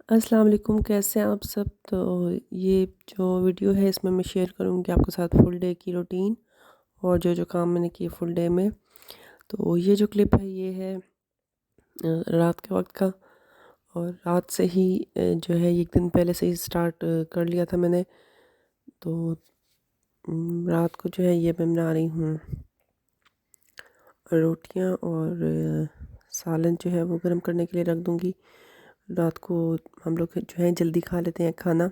अस्सलाम वालेकुम, कैसे हैं आप सब। तो ये जो वीडियो है इसमें मैं शेयर करूँगी आपके साथ फुल डे की रूटीन और जो जो काम मैंने किए फुल डे में। तो ये जो क्लिप है ये है रात के वक्त का। और रात से ही जो है एक दिन पहले से ही स्टार्ट कर लिया था मैंने। तो रात को जो है ये मैं बना रही हूँ रोटियाँ और सालन जो है वो गर्म करने के लिए रख दूँगी। रात को हम लोग जो है जल्दी खा लेते हैं खाना,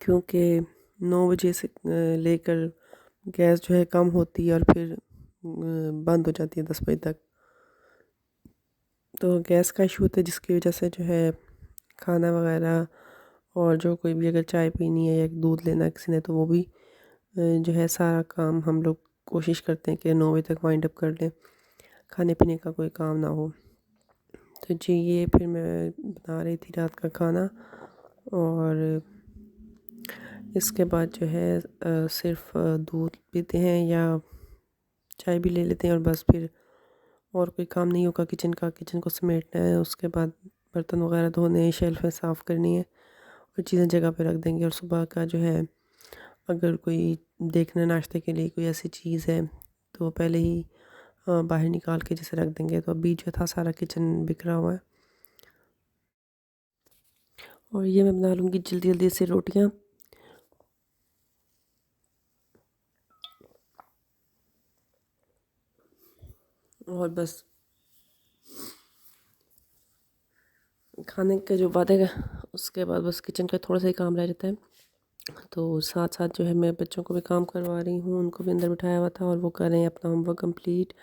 क्योंकि 9 बजे से लेकर गैस जो है कम होती है और फिर बंद हो जाती है 10 बजे तक। तो गैस का इशू होता है जिसकी वजह से जो है खाना वगैरह और जो कोई भी अगर चाय पीनी है या दूध लेना है किसी ने तो वो भी जो है सारा काम हम लोग कोशिश करते हैं कि 9 बजे तक वाइंड अप कर लें, खाने पीने का कोई काम ना हो। तो जी ये फिर मैं बना रही थी रात का खाना और इसके बाद जो है सिर्फ दूध पीते हैं या चाय भी ले लेते हैं और बस फिर और कोई काम नहीं होगा किचन का। किचन को समेटना है, उसके बाद बर्तन वगैरह धोने हैं, शेल्फ़ें साफ़ करनी है और चीज़ें जगह पे रख देंगे। और सुबह का जो है अगर कोई देखना नाश्ते के लिए कोई ऐसी चीज़ है तो पहले ही बाहर निकाल के जैसे रख देंगे। तो अभी जो था सारा किचन बिखरा हुआ है और ये मैं बना लूँगी जल्दी जल्दी से रोटियाँ। और बस खाने के जो बाद है उसके बाद बस किचन का थोड़ा सा ही काम रह जाता है। तो साथ साथ जो है मैं बच्चों को भी काम करवा रही हूँ, उनको भी अंदर बिठाया हुआ था और वो कर रहे हैं अपना होमवर्क कंप्लीट।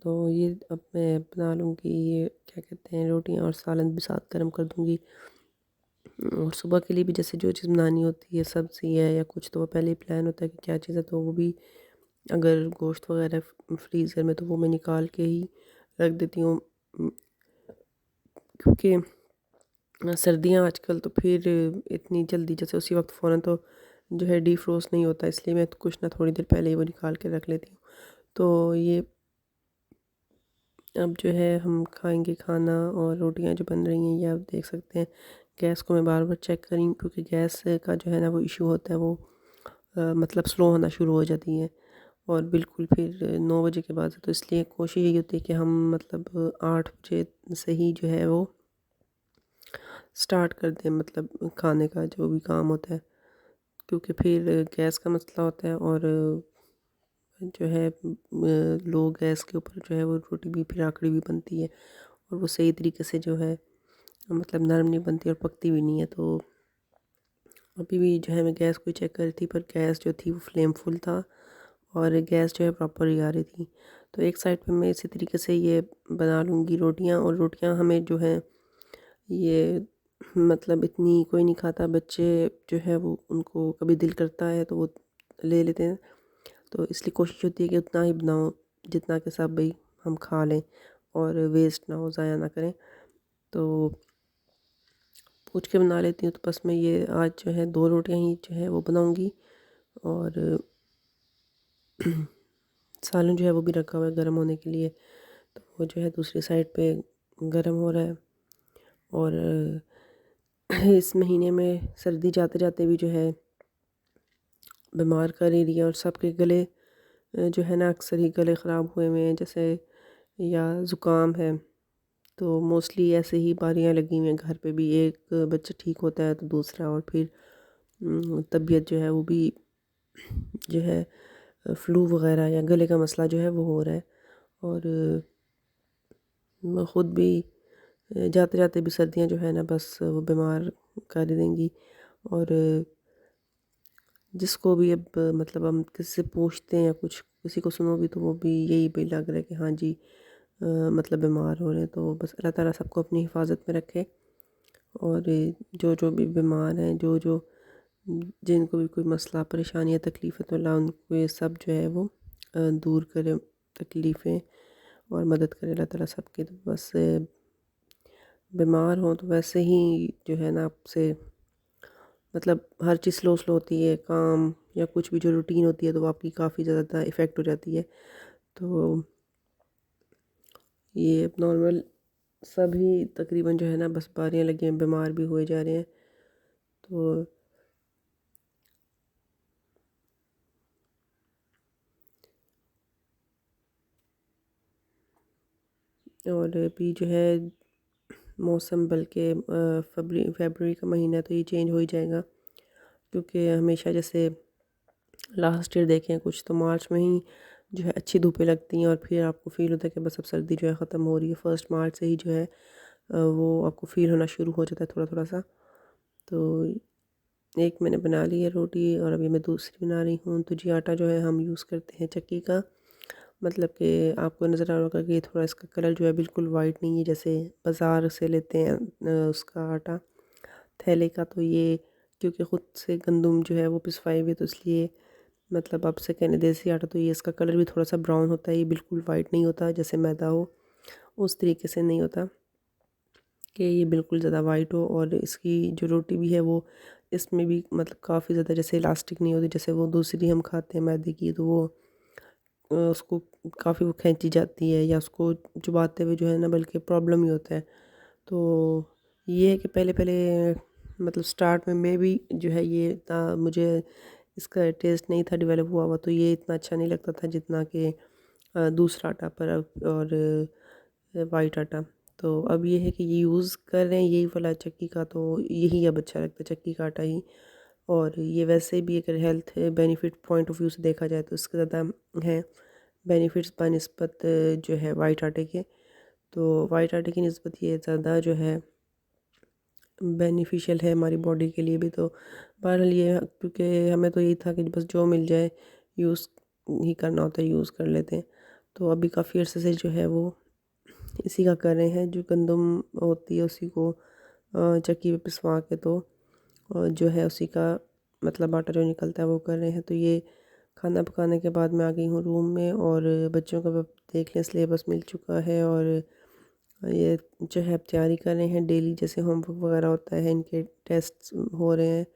तो ये अब मैं बना लूँगी, ये क्या कहते हैं, रोटियाँ और सालन भी साथ गर्म कर दूँगी। और सुबह के लिए भी जैसे जो चीज़ बनानी होती है, सब्ज़ी है या कुछ, तो वो पहले ही प्लान होता है कि क्या चीज़ है। तो वो भी अगर गोश्त वगैरह फ्रीज़र में तो वो मैं निकाल के ही रख देती हूँ, क्योंकि सर्दियाँ आजकल तो फिर इतनी जल्दी जैसे उसी वक्त फ़ौरन तो जो है डिफ्रोस्ट नहीं होता, इसलिए मैं तो कुछ ना थोड़ी देर पहले ही वो निकाल के रख लेती हूँ। तो ये अब जो है हम खाएंगे खाना और रोटियां जो बन रही हैं ये आप देख सकते हैं। गैस को मैं बार बार चेक करी क्योंकि गैस का जो है ना वो इशू होता है, वो मतलब स्लो होना शुरू हो जाती है। और बिल्कुल फिर 9 बजे के बाद से तो इसलिए कोशिश यही होती है कि हम मतलब 8 बजे से ही जो है वो स्टार्ट कर दें, मतलब खाने का जो भी काम होता है, क्योंकि फिर गैस का मसला होता है और जो है लो गैस के ऊपर जो है वो रोटी भी फिर आकड़ी भी बनती है और वो सही तरीके से जो है मतलब नरम नहीं बनती और पकती भी नहीं है। तो अभी भी जो है मैं गैस को चेक कर रही थी, पर गैस जो थी वो फ्लेम फुल था और गैस जो है प्रॉपर ही आ रही थी। तो एक साइड पे मैं इसी तरीके से ये बना लूँगी रोटियां। और रोटियां हमें जो है ये मतलब इतनी कोई नहीं खाता, बच्चे जो है वो उनको कभी दिल करता है तो वो ले लेते हैं। तो इसलिए कोशिश होती है कि उतना ही बनाओ जितना कि सब भाई हम खा लें और वेस्ट ना हो, ज़ाया ना करें। तो पूछ के बना लेती हूँ। तो बस मैं ये आज जो है 2 रोटियां ही जो है वो बनाऊंगी और सालन जो है वो भी रखा हुआ है गर्म होने के लिए। तो वो जो है दूसरी साइड पे गर्म हो रहा है। और इस महीने में सर्दी जाते जाते भी जो है बीमार कर ही रही है और सबके गले जो है ना अक्सर ही गले ख़राब हुए हुए हैं, जैसे या ज़ुकाम है। तो मोस्टली ऐसे ही बीमारियाँ लगी हुई हैं घर पे भी, एक बच्चा ठीक होता है तो दूसरा, और फिर तबीयत जो है वो भी जो है फ्लू वगैरह या गले का मसला जो है वो हो रहा है। और मैं ख़ुद भी जाते जाते भी सर्दियाँ जो है ना बस वो बीमार कर ही देंगी। और जिसको भी अब मतलब हम किसी से पूछते हैं या कुछ किसी को सुनो भी तो वो भी यही भी लग रहा है कि हाँ जी मतलब बीमार हो रहे हैं। तो बस अल्लाह ताला सबको अपनी हिफाजत में रखे। और जो जो भी बीमार हैं, जो जो जिनको भी कोई मसला परेशानी या तकलीफ़ है, तो अल्लाह उनको ये सब जो है वो दूर करे तकलीफ़ें और मदद करे अल्लाह ताला सबकी। तो बस बीमार हो तो वैसे ही जो है ना आपसे मतलब हर चीज़ स्लो स्लो होती है, काम या कुछ भी जो रूटीन होती है तो वो आपकी काफ़ी ज़्यादा इफ़ेक्ट हो जाती है। तो ये अब नॉर्मल सभी तकरीबन जो है ना बस बीमारियाँ लगी हैं, बीमार भी हुए जा रहे हैं। तो और अभी जो है मौसम बल्कि फरवरी का महीना तो ये चेंज हो ही जाएगा, क्योंकि हमेशा जैसे लास्ट ईयर देखें कुछ तो मार्च में ही जो है अच्छी धूपें लगती हैं और फिर आपको फ़ील होता है कि बस अब सर्दी जो है ख़त्म हो रही है। फर्स्ट मार्च से ही जो है वो आपको फ़ील होना शुरू हो जाता है थोड़ा थोड़ा सा। तो एक मैंने बना ली है रोटी और अभी मैं दूसरी बना रही हूँ। तो जी आटा जो है हम यूज़ करते हैं चक्की का, मतलब कि आपको नज़र आ रहा होगा कि थोड़ा इसका कलर जो है बिल्कुल वाइट नहीं है जैसे बाज़ार से लेते हैं उसका आटा थैले का। तो ये क्योंकि ख़ुद से गंदम जो है वो पिसवाई हुई है, तो इसलिए मतलब आपसे कहने देसी आटा तो ये इसका कलर भी थोड़ा सा ब्राउन होता है, ये बिल्कुल वाइट नहीं होता जैसे मैदा हो उस तरीके से नहीं होता कि ये बिल्कुल ज़्यादा वाइट हो। और इसकी जो रोटी भी है वो इसमें भी मतलब काफ़ी ज़्यादा जैसे इलास्टिक नहीं होती, जैसे वो दूसरी हम खाते हैं मैदे की, तो वो उसको काफ़ी वो खींची जाती है या उसको चबाते हुए जो है ना बल्कि प्रॉब्लम ही होता है। तो ये है कि पहले पहले मतलब स्टार्ट में मैं भी जो है ये इतना मुझे इसका टेस्ट नहीं था डेवलप हुआ हुआ, तो ये इतना अच्छा नहीं लगता था जितना कि दूसरा आटा पर अब और वाइट आटा। तो अब ये है कि ये यूज़ कर रहे हैं यही वाला चक्की का, तो यही अब अच्छा लगता है चक्की का आटा ही। और ये वैसे भी अगर health benefit point of view से देखा जाए तो इसके ज़्यादा है बेनिफिट्स बनिस्बत जो है वाइट आटे के। तो वाइट आटे की निस्बत ये ज़्यादा जो है बेनिफिशियल है हमारी बॉडी के लिए भी। तो बहरहाल ये क्योंकि हमें तो यही था कि बस जो मिल जाए यूज़ ही करना होता है, यूज़ कर लेते हैं। तो अभी काफ़ी अर्से से जो है वो इसी का कर रहे हैं, जो गंदम होती है उसी को चक्की पे पिसवा के तो जो है उसी का मतलब आटा जो निकलता है वो कर रहे हैं। तो ये खाना पकाने के बाद मैं आ गई हूँ रूम में और बच्चों का देख लें सिलेबस मिल चुका है और ये जो है अब तैयारी कर रहे हैं डेली जैसे होमवर्क वगैरह होता है, इनके टेस्ट हो रहे हैं।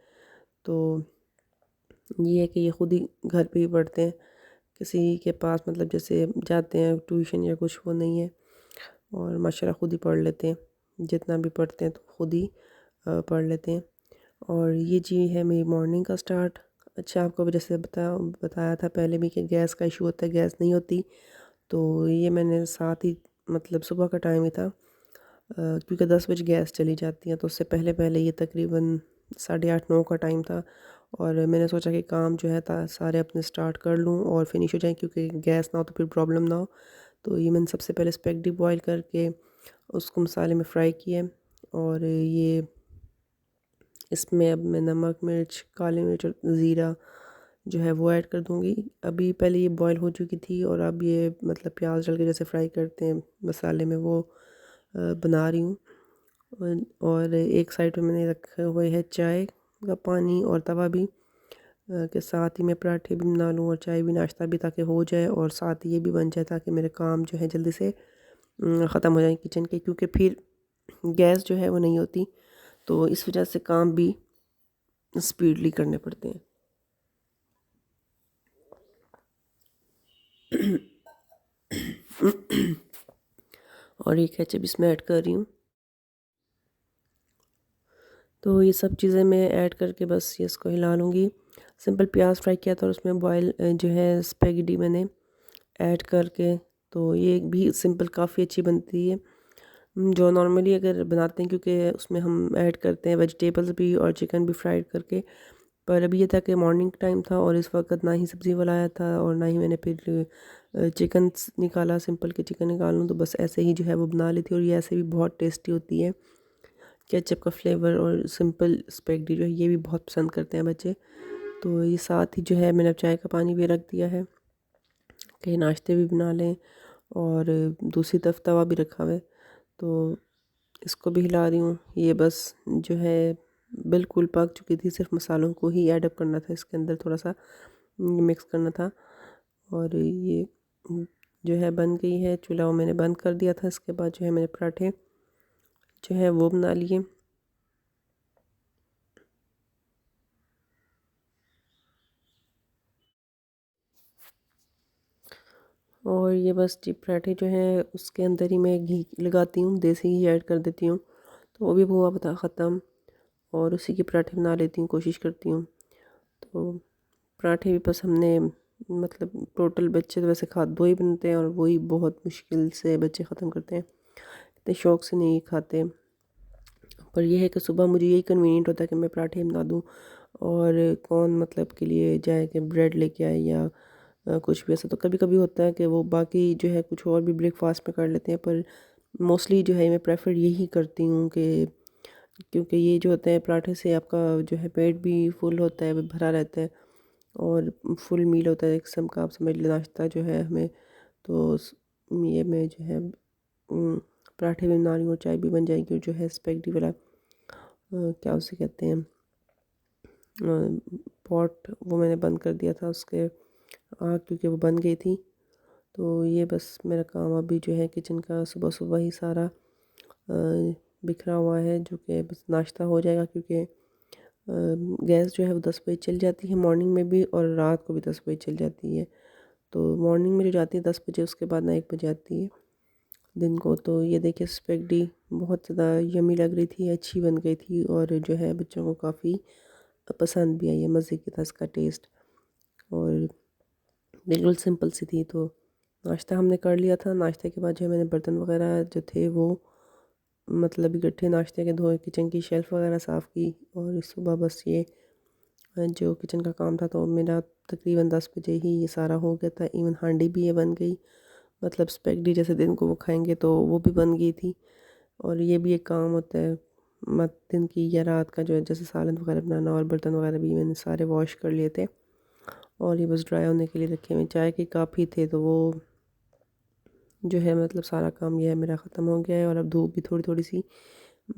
तो ये है कि ये ख़ुद ही घर पे ही पढ़ते हैं, किसी के पास मतलब जैसे जाते हैं ट्यूशन या कुछ वो नहीं है और माशाल्लाह ख़ुद ही पढ़ लेते हैं, जितना भी पढ़ते हैं तो ख़ुद ही पढ़ लेते हैं। और ये जी है मेरी मॉर्निंग का स्टार्ट। अच्छा आपको भी जैसे बताया था पहले भी कि गैस का इशू होता है, गैस नहीं होती, तो ये मैंने साथ ही मतलब सुबह का टाइम ही था क्योंकि 10 बजे गैस चली जाती है, तो उससे पहले पहले ये तकरीबन 8:30-9 का टाइम था और मैंने सोचा कि काम जो है सारे अपने स्टार्ट कर लूँ और फिनिश हो जाएँ, क्योंकि गैस ना हो तो फिर प्रॉब्लम ना हो। तो ये मैंने सबसे पहले स्पेगेटी बॉयल करके उसको मसाले में फ्राई किया और ये इसमें अब मैं नमक मिर्च काली मिर्च और ज़ीरा जो है वो ऐड कर दूँगी। अभी पहले ये बॉयल हो चुकी थी और अब ये मतलब प्याज डाल के जैसे फ्राई करते हैं मसाले में वो बना रही हूँ। और एक साइड पे मैंने रखे हुए है चाय का पानी और तवा भी के साथ ही मैं पराठे भी बना लूँ और चाय भी नाश्ता भी ताकि हो जाए और साथ ये भी बन जाए ताकि मेरे काम जो है जल्दी से ख़त्म हो जाए किचन के, क्योंकि फिर गैस जो है वो नहीं होती, तो इस वजह से काम भी स्पीडली करने पड़ते हैं। और ये केचप इसमें ऐड कर रही हूँ। तो ये सब चीज़ें मैं ऐड करके बस ये इसको हिला लूँगी। सिंपल प्याज फ्राई किया था और उसमें बॉयल जो है स्पेगेटी मैंने ऐड करके, तो ये भी सिंपल काफ़ी अच्छी बनती है जो नॉर्मली अगर बनाते हैं, क्योंकि उसमें हम ऐड करते हैं वेजिटेबल्स भी और चिकन भी फ्राइड करके। पर अभी ये था कि मॉर्निंग टाइम था और इस वक्त ना ही सब्ज़ी वाला आया था और ना ही मैंने फिर चिकन निकाला, सिंपल के चिकन निकाल लूँ तो बस ऐसे ही जो है वो बना ली थी। और ये ऐसे भी बहुत टेस्टी होती है, केचप का फ्लेवर और सिंपल स्पेगेटी जो है ये भी बहुत पसंद करते हैं बच्चे। तो ये साथ ही जो है मैंने अब चाय का पानी भी रख दिया है कि नाश्ते भी बना लें और दूसरी तरफ तवा भी रखा हुआ है, तो इसको भी हिला रही हूँ। ये बस जो है बिल्कुल पक चुकी थी, सिर्फ मसालों को ही ऐड अप करना था, इसके अंदर थोड़ा सा मिक्स करना था। और ये जो है बन गई है, चूल्हा वो मैंने बंद कर दिया था। इसके बाद जो है मैंने पराठे जो है वो बना लिए। और ये बस जी पराठे जो हैं उसके अंदर ही मैं घी लगाती हूँ, देसी घी ऐड कर देती हूँ, तो वो भी हुआ पता ख़त्म। और उसी के पराठे बना लेती हूँ, कोशिश करती हूँ। तो पराठे भी बस हमने मतलब टोटल बच्चे तो वैसे खा 2 ही बनते हैं और वही बहुत मुश्किल से बच्चे ख़त्म करते हैं, इतने शौक़ से नहीं खाते। पर यह है कि सुबह मुझे यही कन्वीनियंट होता है कि मैं पराठे बना दूँ, और कौन मतलब के लिए जाए कि ब्रेड लेके आए या कुछ भी ऐसा। तो कभी-कभी होता है कि वो बाकी जो है कुछ और भी ब्रेकफ़ास्ट में कर लेते हैं, पर मोस्टली जो है मैं प्रेफ़र यही करती हूँ कि क्योंकि ये जो होता है पराठे से आपका जो है पेट भी फुल होता है, भरा रहता है और फुल मील होता है एक किस्म का, आप समझ लें नाश्ता जो है हमें। तो ये मैं जो है पराठे भी बना रही हूँ और चाय भी बन जाएगी, और जो है स्पेगेटी वाला क्या उसे कहते हैं पॉट, वो मैंने बंद कर दिया था उसके आग, क्योंकि वो बन गई थी। तो ये बस मेरा काम अभी जो है किचन का सुबह सुबह ही सारा बिखरा हुआ है, जो कि बस नाश्ता हो जाएगा, क्योंकि गैस जो है वो 10 बजे चल जाती है मॉर्निंग में भी, और रात को भी 10 बजे चल जाती है। तो मॉर्निंग में जो जाती है 10 बजे, उसके बाद ना 1 बजे आती है दिन को। तो ये देखिए स्पेगेटी बहुत ज़्यादा यमी लग रही थी, अच्छी बन गई थी, और जो है बच्चों को काफ़ी पसंद भी आई है, मज़े की था इसका टेस्ट, और बिल्कुल सिंपल सी थी। तो नाश्ता हमने कर लिया था, नाश्ते के बाद जो है मैंने बर्तन वगैरह जो थे वो मतलब इकट्ठे नाश्ते के धोए, किचन की शेल्फ़ वगैरह साफ़ की, और इस सुबह बस ये जो किचन का काम था तो मेरा तकरीबन 10 बजे ही ये सारा हो गया था। इवन हांडी भी ये बन गई, मतलब स्पेगेटी जैसे दिन को वो खाएंगे तो वो भी बन गई थी। और ये भी एक काम होता है मत दिन की या रात का, जो है जैसे सालन वगैरह बनाना, और बर्तन वगैरह भी मैंने सारे वॉश कर लिए थे और ये बस ड्राई होने के लिए रखे हुए। चाय के कप ही थे तो वो जो है मतलब सारा काम ये है मेरा ख़त्म हो गया है, और अब धूप भी थोड़ी थोड़ी सी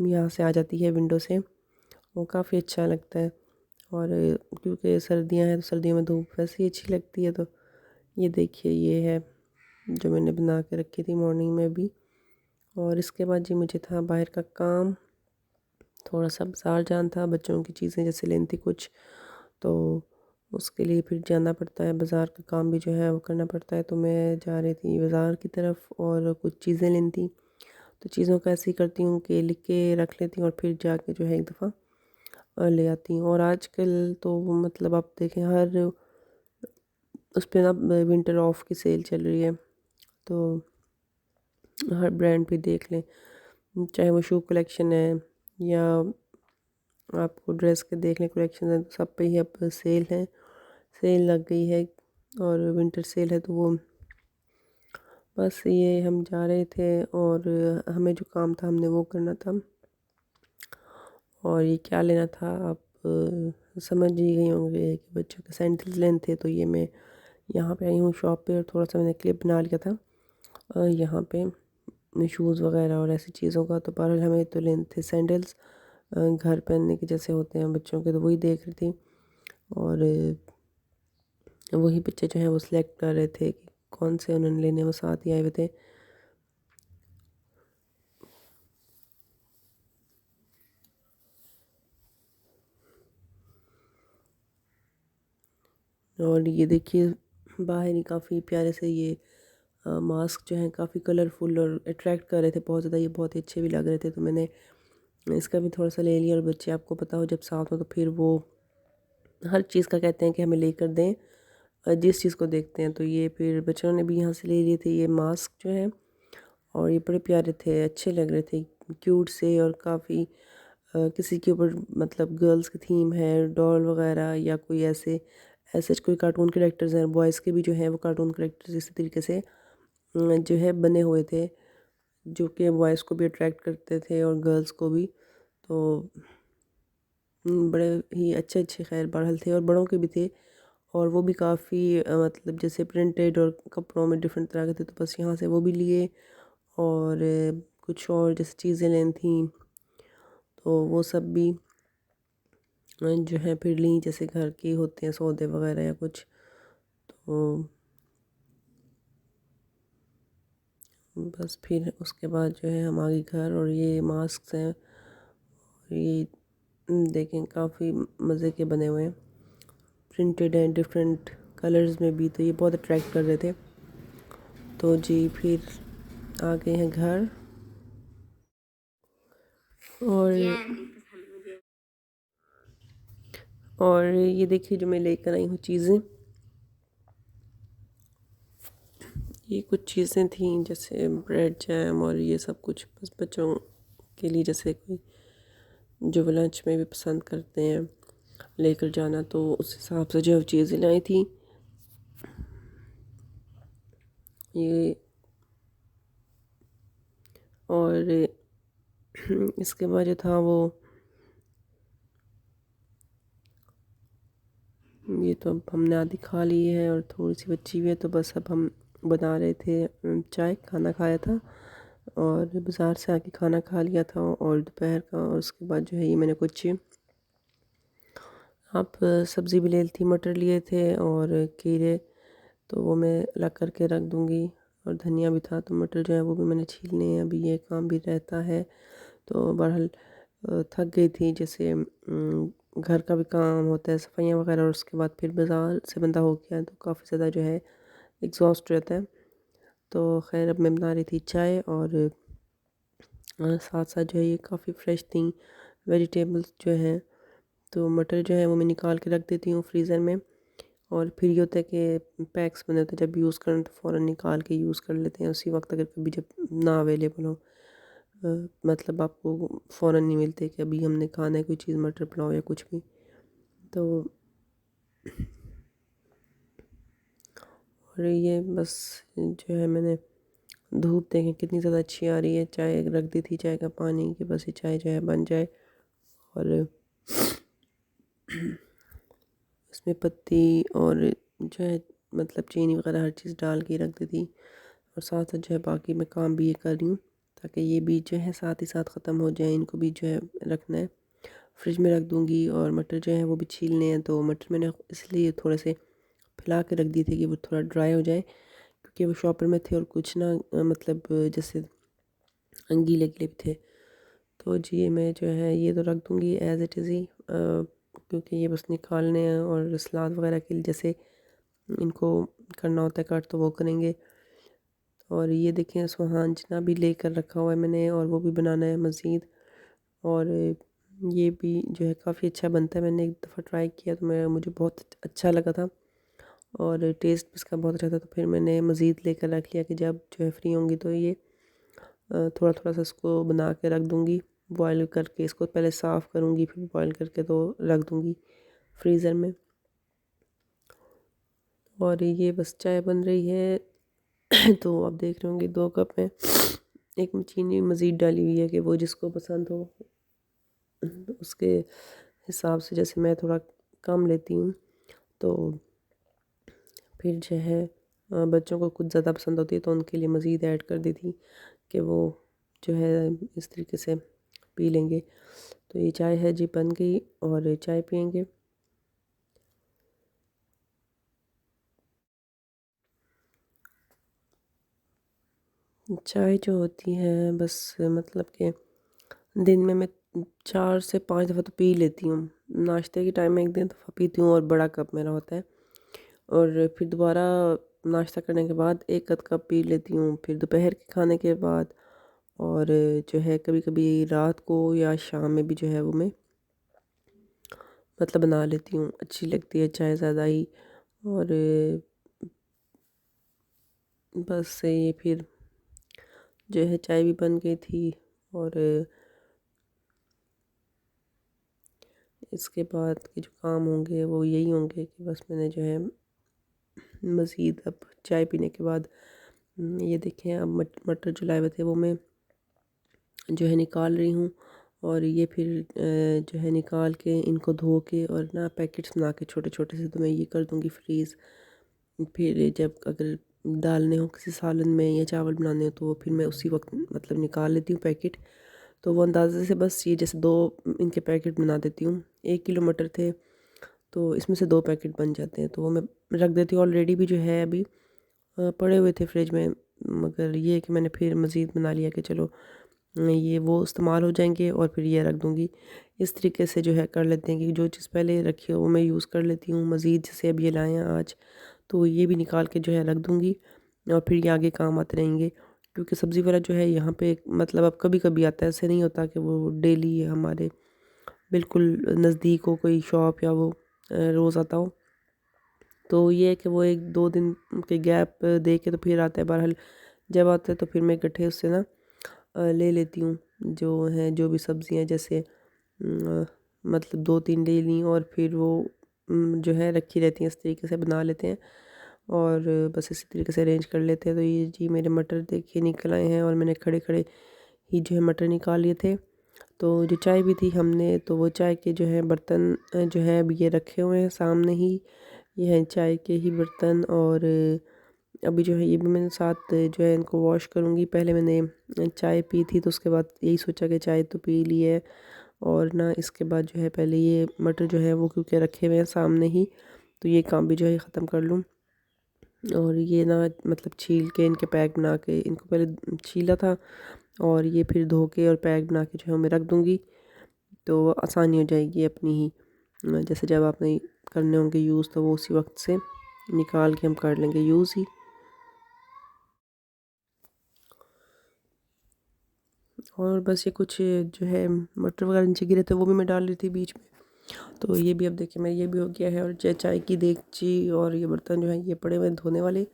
यहाँ से आ जाती है विंडो से, वो काफ़ी अच्छा लगता है। और क्योंकि सर्दियाँ हैं तो सर्दियों में धूप वैसे ही अच्छी लगती है। तो ये देखिए ये है जो मैंने बना के रखी थी मॉर्निंग में भी। और इसके बाद जी मुझे था बाहर का काम, थोड़ा सा बाज़ार जाना था, बच्चों की चीज़ें जैसे लेनी थी कुछ, तो उसके लिए फिर जाना पड़ता है, बाज़ार का काम भी जो है वो करना पड़ता है। तो मैं जा रही थी बाज़ार की तरफ और कुछ चीज़ें लेनी थी। तो चीज़ों का ऐसे ही करती हूँ कि लिख के रख लेती हूँ और फिर जाके जो है एक दफ़ा ले आती हूँ। और आजकल तो मतलब आप देखें हर उस पे ना विंटर ऑफ की सेल चल रही है, तो हर ब्रांड पे देख लें, चाहे वो शू कलेक्शन है या आपको ड्रेस के देख लें कलेक्शन है, तो सब पे ही अब सेल है, सेल लग गई है और विंटर सेल है। तो वो बस ये हम जा रहे थे और हमें जो काम था हमने वो करना था। और ये क्या लेना था आप समझ ही गए होंगे कि बच्चों के सैंडल्स लेने थे। तो ये मैं यहाँ पे आई हूँ शॉप पे, और थोड़ा सा मैंने क्लिप बना लिया था यहाँ पे शूज़ वगैरह और ऐसी चीज़ों का। तो बहरहाल हमें तो लेने थे सैंडल्स, घर पहनने के जैसे होते हैं बच्चों के, तो वही देख रही थी। और वही बच्चे जो हैं वो सिलेक्ट कर रहे थे कि कौन से उन्होंने लेने, वो साथ ही आए हुए थे। और ये देखिए बाहर ही काफ़ी प्यारे से ये मास्क जो हैं काफ़ी कलरफुल और अट्रैक्ट कर रहे थे बहुत ज़्यादा, ये बहुत ही अच्छे भी लग रहे थे। तो मैंने इसका भी थोड़ा सा ले लिया। और बच्चे आपको पता हो जब साथ हो तो फिर वो हर चीज़ का कहते हैं कि हमें लेकर दें, जिस चीज़ को देखते हैं। तो ये फिर बच्चों ने भी यहाँ से ले लिए थे ये मास्क जो है, और ये बड़े प्यारे थे, अच्छे लग रहे थे, क्यूट से, और काफ़ी किसी के ऊपर मतलब गर्ल्स की थीम है, डॉल वगैरह, या कोई ऐसे ऐसे कोई कार्टून कैरेक्टर्स हैं, बॉयज़ के भी जो हैं वो कार्टून कैरेक्टर्स इसी तरीके से जो है बने हुए थे, जो कि बॉयज़ को भी अट्रैक्ट करते थे और गर्ल्स को भी। तो बड़े ही अच्छे अच्छे खैर बहरहाल थे, और बड़ों के भी थे, और वो भी काफ़ी मतलब जैसे प्रिंटेड और कपड़ों में डिफरेंट तरह के थे। तो बस यहाँ से वो भी लिए, और कुछ और जैसे चीज़ें लेनी थी तो वो सब भी जो है फिर ली, जैसे घर की होते हैं सौदे वगैरह या कुछ। तो बस फिर उसके बाद जो है हम आ गए घर, और ये मास्क हैं, और ये देखें काफ़ी मज़े के बने हुए हैं, प्रिंटेड हैं डिफरेंट कलर्स में भी, तो ये बहुत अट्रैक्ट कर रहे थे। तो जी फिर आ गए हैं घर और ये देखिए जो मैं लेकर आई हूँ चीज़ें। ये कुछ चीज़ें थी जैसे ब्रेड जैम और ये सब कुछ बस बच्चों के लिए, जैसे कोई जो लंच में भी पसंद करते हैं लेकर जाना, तो उस हिसाब से जो चीज़ें लाई थी। ये और इसके बाद जो था वो ये तो अब हमने आधी खा ली है और थोड़ी सी बची हुई है, तो बस अब हम बना रहे थे चाय। खाना खाया था और बाज़ार से आके खाना खा लिया था और दोपहर का, और उसके बाद जो है ये मैंने कुछ आप सब्ज़ी भी ले ली थी, मटर लिए थे और खीरे, तो वो मैं अलग करके रख दूँगी। और धनिया भी था, तो मटर जो है वो भी मैंने छीलने हैं, अभी ये काम भी रहता है। तो बहरहाल थक गई थी, जैसे घर का भी काम होता है, सफाइयाँ वगैरह, और उसके बाद फिर बाज़ार से बंदा हो गया है तो काफ़ी ज़्यादा जो है एग्जॉस्ट रहता है। तो खैर अब मैं बना रही थी चाय और साथ साथ जो है ये काफ़ी फ्रेश थी वेजिटेबल्स जो हैं। तो मटर जो है वो मैं निकाल के रख देती हूँ फ्रीज़र में, और फिर ये होता है कि पैक्स बने होते हैं, जब यूज़ करें तो फ़ौरन निकाल के यूज़ कर लेते हैं उसी वक्त, अगर कभी जब ना अवेलेबल हो। मतलब आपको फ़ौरन नहीं मिलते कि अभी हमने खाना है कोई चीज़, मटर पुलाव या कुछ भी। तो और ये बस जो है मैंने धूप देखें कितनी ज़्यादा अच्छी आ रही है, चाय रख दी थी चाय का पानी कि बस ये चाय जो है बन जाए, और इसमें पत्ती और जो है मतलब चीनी वगैरह हर चीज़ डाल के रख दी थी। और साथ साथ जो है बाकी मैं काम भी ये कर रही हूँ ताकि ये भी जो है साथ ही साथ ख़त्म हो जाए, इनको भी जो है रखना है, फ्रिज में रख दूँगी। और मटर जो है वो भी छीलने हैं, तो मटर मैंने इसलिए थोड़े से फैला के रख दिए थे कि वो थोड़ा ड्राई हो जाए, क्योंकि वो शॉपर में थे और कुछ ना मतलब जैसे गीले गीले भी थे। तो जी मैं जो है ये तो रख दूँगी एज़ इट इज़ ही, क्योंकि ये बस निकालने हैं और सलाद वगैरह के लिए जैसे इनको करना होता है कट, तो वो करेंगे। और ये देखें सुहांजना भी लेकर रखा हुआ है मैंने, और वो भी बनाना है मज़ीद। और ये भी जो है काफ़ी अच्छा बनता है, मैंने एक दफ़ा ट्राई किया तो मुझे बहुत अच्छा लगा था और टेस्ट भी इसका बहुत अच्छा था। तो फिर मैंने मज़ीद लेकर रख लिया कि जब जो है फ्री होंगी तो ये थोड़ा थोड़ा सा इसको बना के रख दूँगी। बॉयल करके इसको पहले साफ़ करूँगी, फिर बॉयल करके तो रख दूँगी फ्रीज़र में। और ये बस चाय बन रही है तो आप देख रहे होंगे 2 कप में एक में चीनी मज़ीद डाली हुई है कि वो जिसको पसंद हो उसके हिसाब से, जैसे मैं थोड़ा कम लेती हूँ तो फिर जो है बच्चों को कुछ ज़्यादा पसंद होती है तो उनके लिए मज़ीद ऐड कर दी थी कि वो जो है इस तरीके से पी लेंगे। तो ये चाय है जी बन गई और चाय पियेंगे। चाय जो होती है बस मतलब कि दिन में मैं 4 से 5 दफ़ा तो पी लेती हूँ। नाश्ते के टाइम में 1 दफ़ा पीती हूँ और बड़ा कप मेरा होता है, और फिर दोबारा नाश्ता करने के बाद 1 आध कप पी लेती हूँ, फिर दोपहर के खाने के बाद, और जो है कभी-कभी रात को या शाम में भी जो है वो मैं मतलब बना लेती हूँ। अच्छी लगती है चाय ज़्यादा ही। और बस ये फिर जो है चाय भी बन गई थी, और इसके बाद के जो काम होंगे वो यही होंगे कि बस मैंने जो है मज़ीद अब चाय पीने के बाद ये देखें अब मटर जो लाए हुए थे वो मैं जो है निकाल रही हूँ। और ये फिर जो है निकाल के इनको धो के और ना पैकेट्स बना के छोटे छोटे से तो मैं ये कर दूँगी फ्रीज़। फिर जब अगर डालने हो किसी सालन में या चावल बनाने हो तो वो फिर मैं उसी वक्त मतलब निकाल लेती हूँ पैकेट। तो वो अंदाज़े से बस ये जैसे 2 इनके पैकेट बना देती हूँ। 1 किलो मटर थे तो इसमें से 2 पैकेट बन जाते हैं, तो वो मैं रख देती हूँ। ऑलरेडी भी जो है अभी पड़े हुए थे फ्रिज में, मगर ये है कि मैंने फिर मज़ीद बना लिया कि चलो ये वो इस्तेमाल हो जाएंगे और फिर ये रख दूँगी। इस तरीके से जो है कर लेते हैं कि जो चीज़ पहले रखी हो वो मैं यूज़ कर लेती हूँ। मज़ीद जैसे अब ये लाए हैं आज तो ये भी निकाल के जो है रख दूँगी, और फिर ये आगे काम आते रहेंगे। क्योंकि सब्ज़ी वाला जो है यहाँ पे मतलब अब कभी-कभी आता है, ऐसे नहीं होता कि वो डेली हमारे बिल्कुल नज़दीक हो कोई शॉप या वो रोज़ आता हो। तो ये है कि वो 1-2 दिन के गैप दे के तो फिर आता है। बहरहाल जब आता है तो फिर मैं इकट्ठे उससे ना ले लेती हूँ, जो है जो भी सब्ज़ियाँ जैसे मतलब 2-3 ले लीं और फिर वो जो है रखी रहती हैं, इस तरीके से बना लेते हैं और बस इसी तरीके से अरेंज कर लेते हैं। तो ये जी मेरे मटर देखिए निकल आए हैं और मैंने खड़े-खड़े ही जो है मटर निकाल लिए थे। तो जो चाय भी थी हमने, तो वो चाय के जो है बर्तन जो है अभी ये रखे हुए हैं सामने ही। ये हैं चाय के ही बर्तन और अभी जो है ये भी मैंने साथ जो है इनको वॉश करूँगी। पहले मैंने चाय पी थी तो उसके बाद यही सोचा कि चाय तो पी ली है और ना इसके बाद जो है पहले ये मटर जो है वो क्योंकि रखे हुए हैं सामने ही, तो ये काम भी जो है ख़त्म कर लूँ। और ये ना मतलब छील के इनके पैक बना के इनको पहले छीला था और ये फिर धो के और पैक बना के जो है मैं रख दूँगी, तो आसानी हो जाएगी अपनी ही। जैसे जब आपने करने होंगे यूज़ तो वो उसी वक्त से निकाल के हम कर लेंगे यूज़ ही। और बस ये कुछ जो है मटर वगैरह नीचे गिरे थे वो भी मैं डाल रही थी बीच में। तो ये भी अब देखिए मेरा ये भी हो गया है और चाय की देगची और ये बर्तन जो है ये पड़े हुए हैं धोने वाले।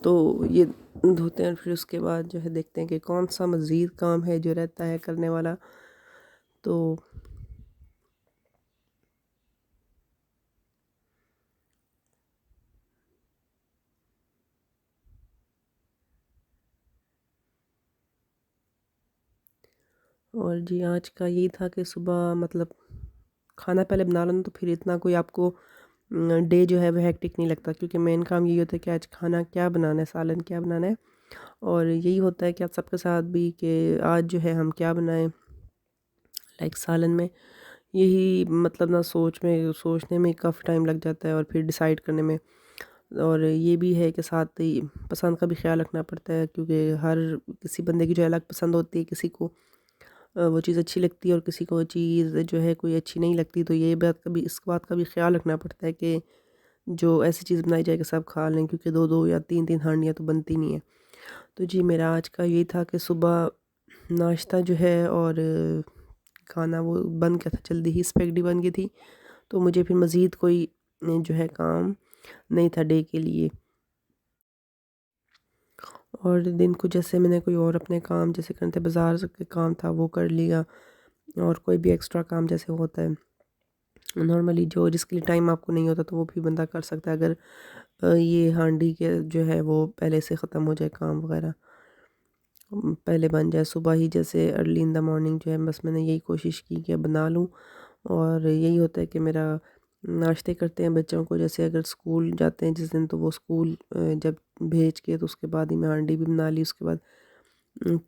तो ये धोते हैं फिर उसके बाद जो है देखते हैं कि कौन सा मज़ीद काम है जो रहता है करने वाला। तो और जी आज का यही था कि सुबह मतलब खाना पहले बना लो ना तो फिर इतना कोई आपको डे जो है वह हेक्टिक नहीं लगता, क्योंकि मेन काम यही होता है कि आज खाना क्या बनाना है, सालन क्या बनाना है। और यही होता है कि आप सबके साथ भी कि आज जो है हम क्या बनाएं, लाइक सालन में यही मतलब ना सोचने में काफ़ी टाइम लग जाता है और फिर डिसाइड करने में। और ये भी है कि साथ ही पसंद का भी ख्याल रखना पड़ता है, क्योंकि हर किसी बंदे की जो अलग पसंद होती है, किसी को वो चीज़ अच्छी लगती है और किसी को वो चीज़ जो है कोई अच्छी नहीं लगती। तो ये बात का भी इस बात का भी ख्याल रखना पड़ता है कि जो ऐसी चीज़ बनाई जाए कि सब खा लें, क्योंकि 2-2 या 3-3 हांडियाँ तो बनती नहीं है। तो जी मेरा आज का यही था कि सुबह नाश्ता जो है और खाना वो बन गया था, जल्दी ही स्पैगेटी बन गई थी। तो मुझे फिर मज़ीद कोई जो है काम नहीं था डे के लिए। और दिन को जैसे मैंने कोई और अपने काम जैसे करने थे, बाज़ार के काम था वो कर लिया और कोई भी एक्स्ट्रा काम जैसे होता है नॉर्मली जो जिसके लिए टाइम आपको नहीं होता तो वो भी बंदा कर सकता है, अगर ये हांडी के जो है वो पहले से ख़त्म हो जाए काम वगैरह, पहले बन जाए सुबह ही जैसे अर्ली इन द मॉर्निंग जो है। बस मैंने यही कोशिश की कि बना लूँ और यही होता है कि मेरा नाश्ते करते हैं बच्चों को, जैसे अगर स्कूल जाते हैं जिस दिन तो वो स्कूल जब भेज के तो उसके बाद ही मैं हांडी भी बना ली। उसके बाद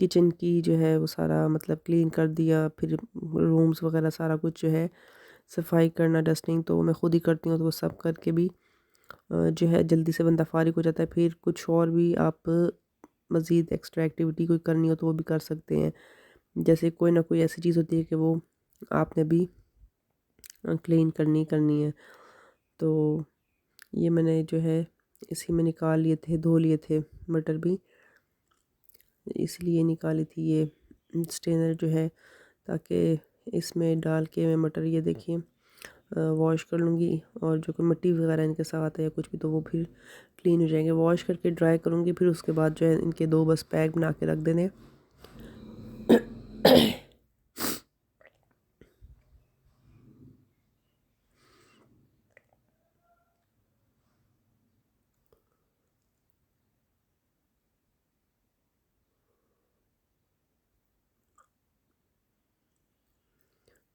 किचन की जो है वो सारा मतलब क्लीन कर दिया, फिर रूम्स वगैरह सारा कुछ जो है सफाई करना, डस्टिंग तो मैं खुद ही करती हूँ। तो वो सब करके भी जो है जल्दी से बंदा फारिग हो जाता है। फिर कुछ और भी आप मज़ीद एक्स्ट्रा एक्टिविटी कोई करनी हो तो वो भी कर सकते हैं। जैसे कोई ना कोई ऐसी चीज़ होती है कि वो आपने भी क्लीन करनी है। तो ये मैंने जो है इसी में निकाल लिए थे, धो लिए थे मटर भी, इसलिए निकाली थी ये स्ट्रेनर जो है, ताकि इसमें डाल के मैं मटर ये देखिए वॉश कर लूँगी और जो कोई मिट्टी वगैरह इनके साथ है या कुछ भी तो वो फिर क्लीन हो जाएंगे। वॉश करके ड्राई करूँगी, फिर उसके बाद जो है इनके 2 बस पैक बना के रख देने।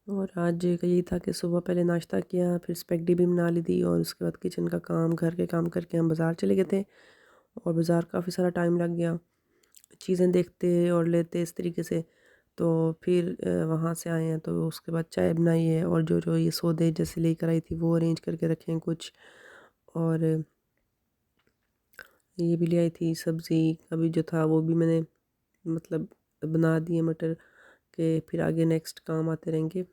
और आज का यही था कि सुबह पहले नाश्ता किया, फिर स्पेगेटी भी बना ली थी और उसके बाद किचन का काम, घर के काम करके हम बाज़ार चले गए थे और बाज़ार काफ़ी सारा टाइम लग गया चीज़ें देखते और लेते इस तरीके से। तो फिर वहाँ से आए हैं तो उसके बाद चाय बनाई है और जो ये सौदे जैसे लेकर आई थी वो अरेंज करके रखे हैं कुछ। और ये भी ले आई थी सब्ज़ी, अभी जो था वो भी मैंने मतलब बना दिए मटर के, फिर आगे नेक्स्ट काम आते रहेंगे।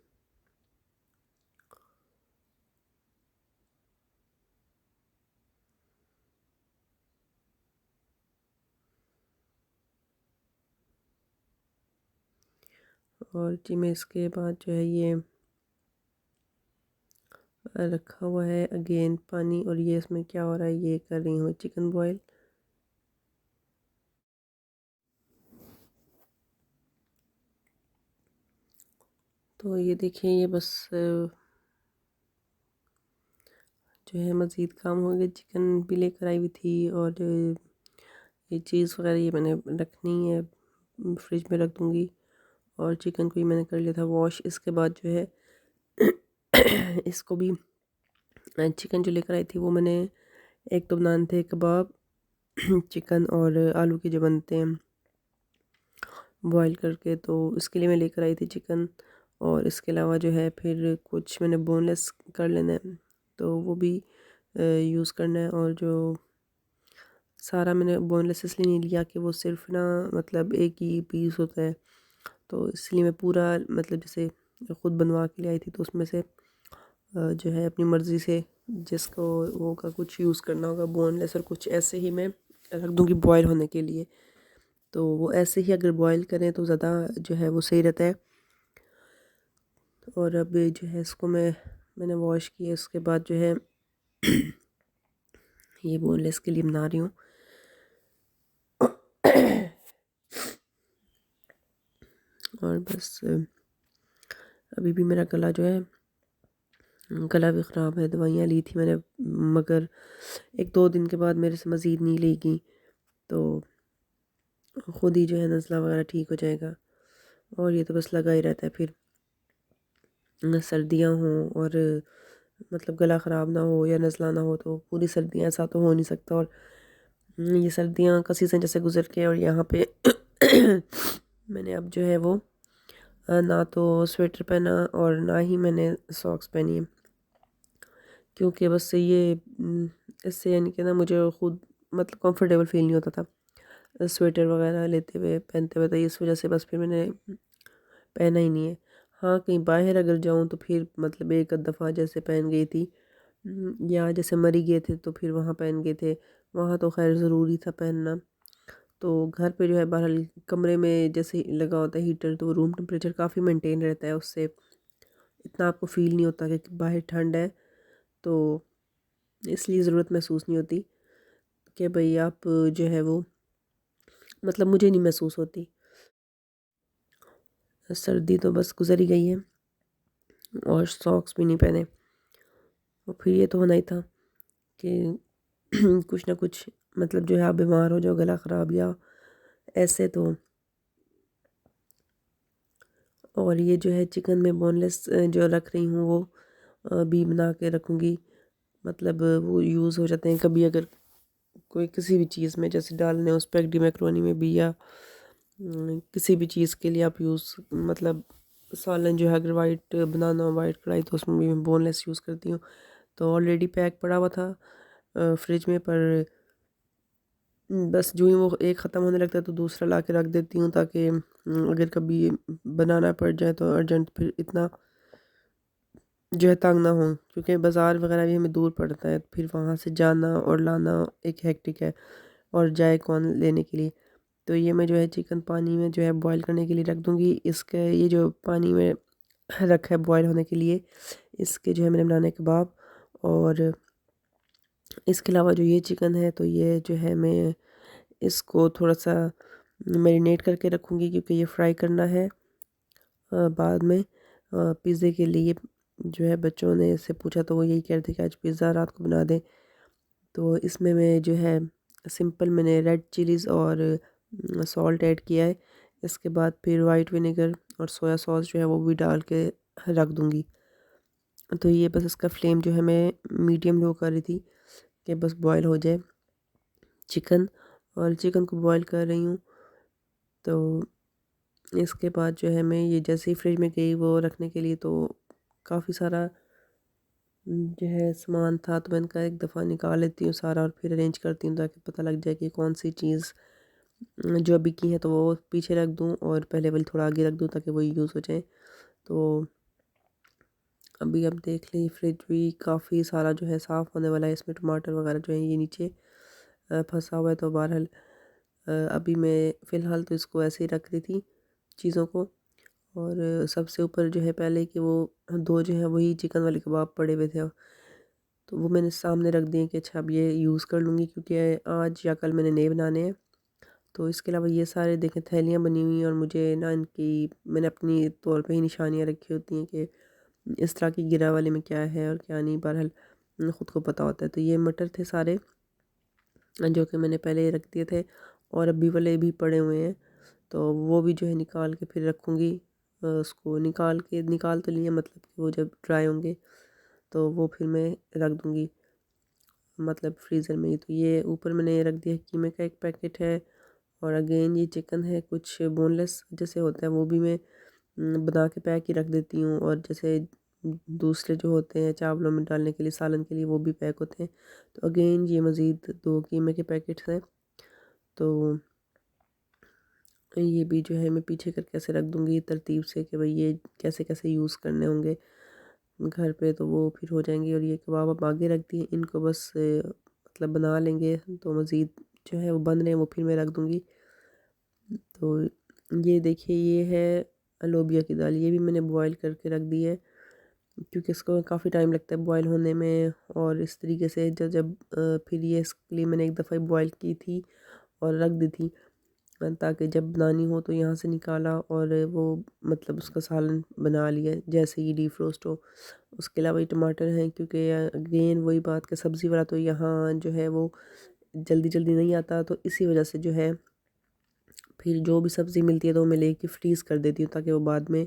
और जी मैं इसके बाद जो है ये रखा हुआ है अगेन पानी, और ये इसमें क्या हो रहा है, ये कर रही हूँ चिकन बॉयल। तो ये देखिए ये बस जो है मज़ीद काम हो गया। चिकन भी लेकर आई हुई थी, और ये चीज़ वगैरह ये मैंने रखनी है, फ्रिज में रख दूँगी। और चिकन को ही मैंने कर लिया था वॉश। इसके बाद जो है इसको भी चिकन जो लेकर आई थी वो मैंने, एक तो बनाने थे कबाब चिकन और आलू के जो बनते हैं बॉईल करके, तो इसके लिए मैं लेकर आई थी चिकन। और इसके अलावा जो है फिर कुछ मैंने बोनलेस कर लेना है, तो वो भी यूज़ करना है। और जो सारा मैंने बोनलेस इसलिए नहीं लिया कि वो सिर्फ ना मतलब एक ही पीस होता है, तो इसलिए मैं पूरा मतलब जैसे ख़ुद बनवा के ले आई थी, तो उसमें से जो है अपनी मर्ज़ी से जिसको वो का कुछ यूज़ करना होगा बोनलेस, और कुछ ऐसे ही मैं रख दूँगी बॉयल होने के लिए। तो वो ऐसे ही अगर बॉयल करें तो ज़्यादा जो है वो सही रहता है। और अब जो है इसको मैंने वॉश किया, उसके बाद जो है ये बोनलेस के लिए बना रही हूँ। और बस अभी भी मेरा गला जो है, गला भी ख़राब है। दवाइयाँ ली थी मैंने, मगर 1-2 दिन के बाद मेरे से मज़ीद नहीं ली गई, तो ख़ुद ही जो है नज़ला वगैरह ठीक हो जाएगा। और ये तो बस लगा ही रहता है फिर, सर्दियाँ हों और मतलब गला ख़राब ना हो या नज़ला ना हो, तो पूरी सर्दियाँ ऐसा तो हो नहीं सकता। और ये सर्दियाँ का सीज़न जैसे गुज़र के, और यहाँ पे मैंने अब जो है वो ना तो स्वेटर पहना और ना ही मैंने सॉक्स पहनी है, क्योंकि बस ये इससे यानी कि ना मुझे ख़ुद मतलब कंफर्टेबल फ़ील नहीं होता था स्वेटर वगैरह लेते हुए पहनते हुए, तो इस वजह से बस फिर मैंने पहना ही नहीं है। हाँ, कहीं बाहर अगर जाऊँ तो फिर मतलब एक आध दफ़ा जैसे पहन गई थी, या जैसे मरी गए थे तो फिर वहाँ पहन गए थे, वहाँ तो खैर ज़रूरी था पहनना। तो घर पे जो है बहरहाल कमरे में जैसे ही लगा होता है हीटर, तो रूम टेम्परेचर काफ़ी मेंटेन रहता है, उससे इतना आपको फ़ील नहीं होता कि बाहर ठंड है, तो इसलिए ज़रूरत महसूस नहीं होती कि भाई आप जो है वो मतलब मुझे नहीं महसूस होती। सर्दी तो बस गुज़र ही गई है, और सॉक्स भी नहीं पहने। और फिर ये तो होना ही था कि कुछ ना कुछ मतलब जो है आप बीमार हो जाओ, गला ख़राब या ऐसे तो। और ये जो है चिकन में बोनलेस जो रख रही हूँ वो भी बना के रखूँगी, मतलब वो यूज़ हो जाते हैं कभी अगर कोई किसी भी चीज़ में जैसे डालने हो स्पेगेटी मैकरोनी में भी, या किसी भी चीज़ के लिए आप यूज़ मतलब सालन जो है अगर वाइट बनाना हो वाइट कढ़ाई, तो उसमें भी मैं बोनलेस यूज़ करती हूँ। तो ऑलरेडी पैक पड़ा हुआ था फ्रिज में, पर बस जो ही वो एक ख़त्म होने लगता है तो दूसरा ला के रख देती हूँ, ताकि अगर कभी बनाना पड़ जाए तो अर्जेंट फिर इतना जो है तंग ना हो, क्योंकि बाज़ार वगैरह भी हमें दूर पड़ता है, फिर वहाँ से जाना और लाना एक हेक्टिक है, और जाए कौन लेने के लिए। तो ये मैं जो है चिकन पानी में जो है बॉईल करने के लिए रख दूँगी। इसके ये जो पानी में रखा है बॉईल होने के लिए, इसके जो है मैंने बनाने कबाब। और इसके अलावा जो ये चिकन है, तो ये जो है मैं इसको थोड़ा-सा मैरिनेट करके रखूँगी, क्योंकि ये फ्राई करना है बाद में पिज़्ज़े के लिए। जो है बच्चों ने इससे पूछा तो वो यही कह रहे थे कि आज पिज़्ज़ा रात को बना दें। तो इसमें मैं जो है सिंपल मैंने रेड चिलीज़ और सॉल्ट ऐड किया है। इसके बाद फिर वाइट विनेगर और सोया सॉस जो है वो भी डाल के रख दूँगी। तो ये बस इसका फ्लेम जो है मैं मीडियम लो कर रही थी कि बस बॉयल हो जाए चिकन। और चिकन को बॉयल कर रही हूँ, तो इसके बाद जो है मैं ये जैसे ही फ्रिज में गई वो रखने के लिए, तो काफ़ी सारा जो है सामान था, तो मैंने कहा एक दफ़ा निकाल लेती हूँ सारा और फिर अरेंज करती हूँ, ताकि पता लग जाए कि कौन सी चीज़ जो अभी की है तो वो पीछे रख दूँ और पहले वाली थोड़ा आगे रख दूँ, ताकि वो यूज़ हो जाए। तो अभी आप देख लें फ्रिज भी काफ़ी सारा जो है साफ़ होने वाला है, इसमें टमाटर वगैरह जो है ये नीचे फंसा हुआ है। तो बहरहाल अभी मैं फ़िलहाल तो इसको ऐसे ही रख रही थी चीज़ों को। और सबसे ऊपर जो है पहले कि वो 2 जो है वही चिकन वाले कबाब पड़े हुए थे, तो वो मैंने सामने रख दिए कि अच्छा अब ये यूज़ कर लूँगी क्योंकि आज या कल मैंने नए बनाने हैं। तो इसके अलावा ये सारे देखें थैलियाँ बनी हुई हैं और मुझे ना इनकी मैंने अपनी तौर पे ही निशानियाँ रखी होती हैं कि इस तरह की गिरा वाले में क्या है और क्या नहीं, बहरहाल ख़ुद को पता होता है। तो ये मटर थे सारे जो कि मैंने पहले ही रख दिए थे और अभी वाले भी पड़े हुए हैं, तो वो भी जो है निकाल के फिर रखूँगी। उसको निकाल तो लिए, मतलब कि वो जब ड्राई होंगे तो वो फिर मैं रख दूँगी मतलब फ्रीज़र में ही। तो ये ऊपर मैंने ये रख दिया कीमे का एक पैकेट है और अगेन ये चिकन है, कुछ बोनलेस जैसे होता है वो भी मैं बना के पैक ही रख देती हूँ, और जैसे दूसरे जो होते हैं चावलों में डालने के लिए सालन के लिए वो भी पैक होते हैं। तो अगेन ये मज़ीद 2 कीमे के पैकेट्स हैं, तो ये भी जो है मैं पीछे करके ऐसे रख दूँगी तरतीब से कि भाई ये कैसे कैसे यूज़ करने होंगे घर पे, तो वो फिर हो जाएंगे। और ये कबाब अब आगे रख दिए, इनको बस मतलब बना लेंगे तो मज़ीद जो है वो बन रहे हैं वो फिर मैं रख दूँगी। तो ये देखिए ये है लोबिया की दाल, ये भी मैंने बॉयल करके रख दी है क्योंकि इसको काफ़ी टाइम लगता है बॉयल होने में। और इस तरीके से जब जब फिर ये इसके लिए मैंने एक दफ़ा बॉयल की थी और रख दी थी ताकि जब बनानी हो तो यहाँ से निकाला और वो मतलब उसका सालन बना लिया जैसे ही डीफ्रोस्ट हो। उसके अलावा ये टमाटर हैं क्योंकि अगेन वही बात कि सब्ज़ी वाला तो यहाँ जो है वो जल्दी जल्दी नहीं आता, तो इसी वजह से जो है फिर जो भी सब्ज़ी मिलती है तो मैं लेके फ्रीज़ कर देती हूँ ताकि वो बाद में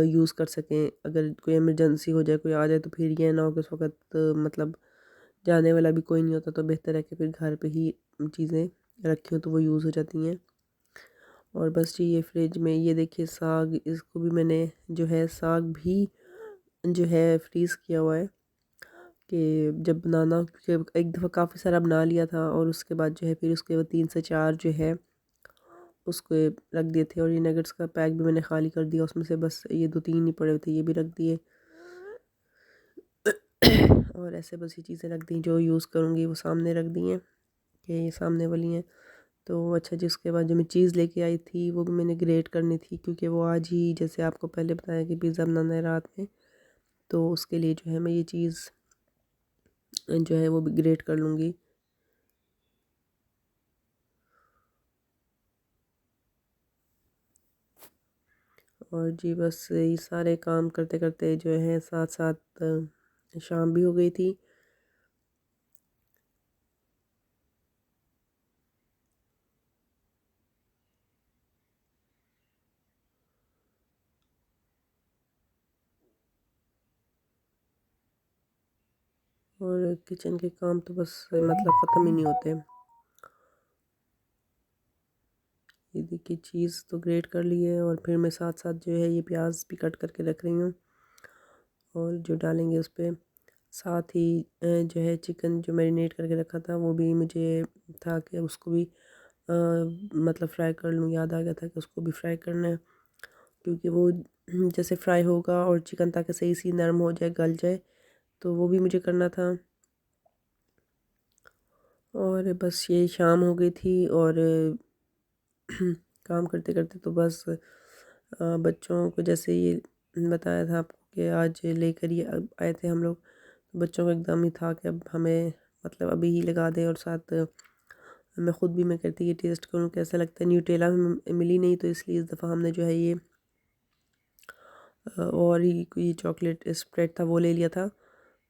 यूज़ कर सकें। अगर कोई इमरजेंसी हो जाए, कोई आ जाए, तो फिर ये ना हो कि उस वक़्त मतलब जाने वाला भी कोई नहीं होता, तो बेहतर है कि फिर घर पे ही चीज़ें रखी हों तो वो यूज़ हो जाती हैं। और बस जी ये फ्रिज में ये देखिए साग, इसको भी मैंने जो है साग भी जो है फ्रीज़ किया हुआ है कि जब बनाना, क्योंकि एक दफ़ा काफ़ी सारा बना लिया था और उसके बाद जो है फिर उसके वो 3 से 4 जो है उसको रख दिए थे। और ये नगेट्स का पैक भी मैंने खाली कर दिया, उसमें से बस ये 2-3 ही पड़े हुए थे, ये भी रख दिए। और ऐसे बस ये चीज़ें रख दी जो यूज़ करूँगी वो सामने रख दी हैं कि ये सामने वाली हैं। तो अच्छा जी उसके बाद जो मैं चीज़ लेके आई थी वो भी मैंने ग्रेट करनी थी क्योंकि वो आज ही जैसे आपको पहले बताया कि पिज़्ज़ा बनाना है रात में, तो उसके लिए जो है मैं ये चीज़ जो है वो भी ग्रेट कर लूँगी। और जी बस ये सारे काम करते करते जो है साथ साथ शाम भी हो गई थी। और किचन के काम तो बस मतलब ख़त्म ही नहीं होते। ये देखिए चीज़ तो ग्रेट कर ली है और फिर मैं साथ साथ जो है ये प्याज भी कट करके रख रही हूँ और जो डालेंगे उस पर। साथ ही जो है चिकन जो मैरिनेट करके रखा था वो भी मुझे था कि उसको भी मतलब फ्राई कर लूँ, याद आ गया था कि उसको भी फ्राई करना है क्योंकि वो जैसे फ्राई होगा और चिकन ताकि सही सी नरम हो जाए, गल जाए, तो वो भी मुझे करना था। और बस ये शाम हो गई थी और काम करते करते तो बस बच्चों को जैसे ये बताया था आपको कि आज लेकर ही आए थे हम लोग, तो बच्चों को एकदम ही था कि अब हमें मतलब अभी ही लगा दें। और साथ मैं ख़ुद भी मैं कहती ये टेस्ट करूँ कैसा लगता है। न्यूटेला मिली नहीं तो इसलिए इस दफ़ा हमने जो है ये और ही कोई चॉकलेट स्प्रेड था वो ले लिया था।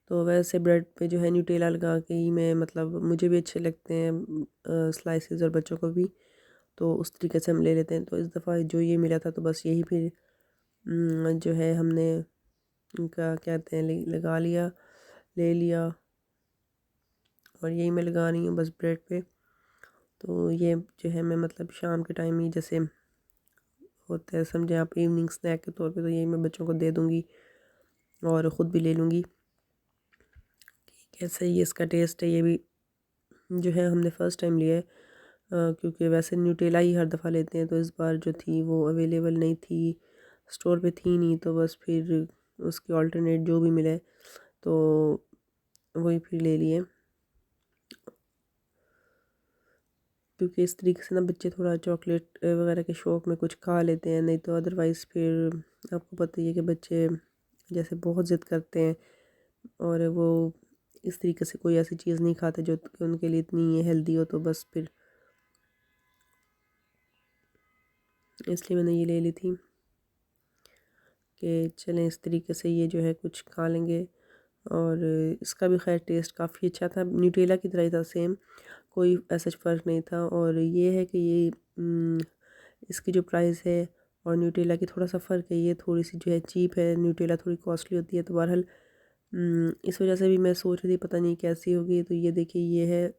तो वैसे ब्रेड पे जो है न्यूटेला लगा के ही मैं मतलब मुझे भी अच्छे लगते हैं स्लाइसेस और बच्चों को भी, तो उस तरीके से हम ले लेते हैं। तो इस दफ़ा जो ये मिला था तो बस यही फिर जो है हमने उनका कहते हैं लगा लिया, ले लिया और यही मैं लगा रही हूँ बस ब्रेड पे। तो ये जो है मैं मतलब शाम के टाइम ही जैसे होता है समझे आप इवनिंग स्नैक के तौर पे, तो यही मैं बच्चों को दे दूँगी और ख़ुद भी ले लूँगी। कैसा ये इसका टेस्ट है ये भी जो है हमने फ़र्स्ट टाइम लिया है क्योंकि वैसे न्यूटेला ही हर दफ़ा लेते हैं, तो इस बार जो थी वो अवेलेबल नहीं थी, स्टोर पे थी नहीं, तो बस फिर उसकी अल्टरनेट जो भी मिले तो वही फिर ले लिए। क्योंकि इस तरीके से ना बच्चे थोड़ा चॉकलेट वगैरह के शौक़ में कुछ खा लेते हैं, नहीं तो अदरवाइज़ फिर आपको पता ही है कि बच्चे जैसे बहुत ज़िद करते हैं और वो इस तरीके से कोई ऐसी चीज़ नहीं खाते जो कि उनके लिए इतनी हेल्दी हो, तो बस फिर इसलिए मैंने ये ले ली थी कि चलें इस तरीके से ये जो है कुछ खा लेंगे। और इसका भी खैर टेस्ट काफ़ी अच्छा था, न्यूटेला की तरह ही था सेम, कोई ऐसा फ़र्क नहीं था। और ये है कि ये इसकी जो प्राइस है और न्यूटेला की थोड़ा सा फ़र्क है, ये थोड़ी सी जो है चीप है, न्यूटेला थोड़ी कॉस्टली होती है। तो बहरहाल इस वजह से भी मैं सोच रही थी पता नहीं कैसी होगी। तो ये देखिए ये है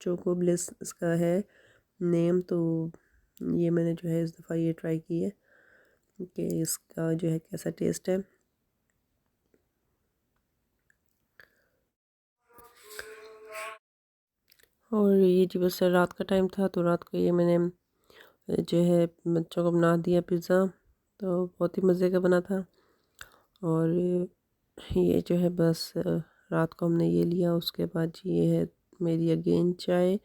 चोको ब्लिस इसका है नेम। तो ये मैंने जो है इस दफ़ा ये ट्राई की है कि इसका जो है कैसा टेस्ट है। और ये जी बस रात का टाइम था, तो रात को ये मैंने जो है बच्चों को बना दिया पिज़्ज़ा, तो बहुत ही मज़े का बना था। और ये जो है बस रात को हमने ये लिया। उसके बाद ये है मेरी अगेन चाय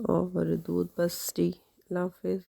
और दूध, बस टी। अल्लाह हाफ़िज़।